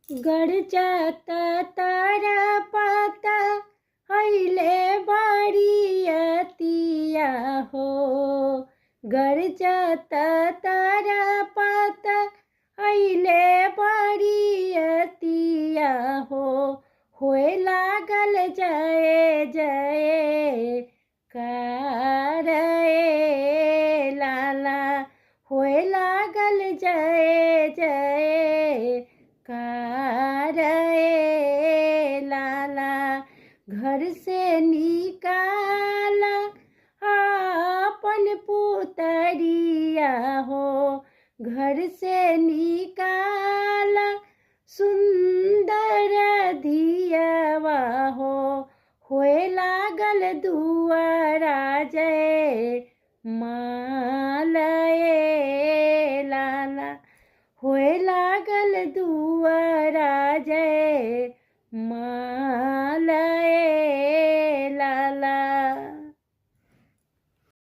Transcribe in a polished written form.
गरजता तड़पता हईले बरियतिया हो। गरजता तड़पता हईले बरियतिया हो। होए लागल जय जय कार लाला। होए लागल जय जय कार लाला। घर से निकाला अपन पुतरिया हो। घर से निकाला सुंदर धियवा हो। होए लागल दुआरा जय माल लाला। होए लागल दुआरा जय माल।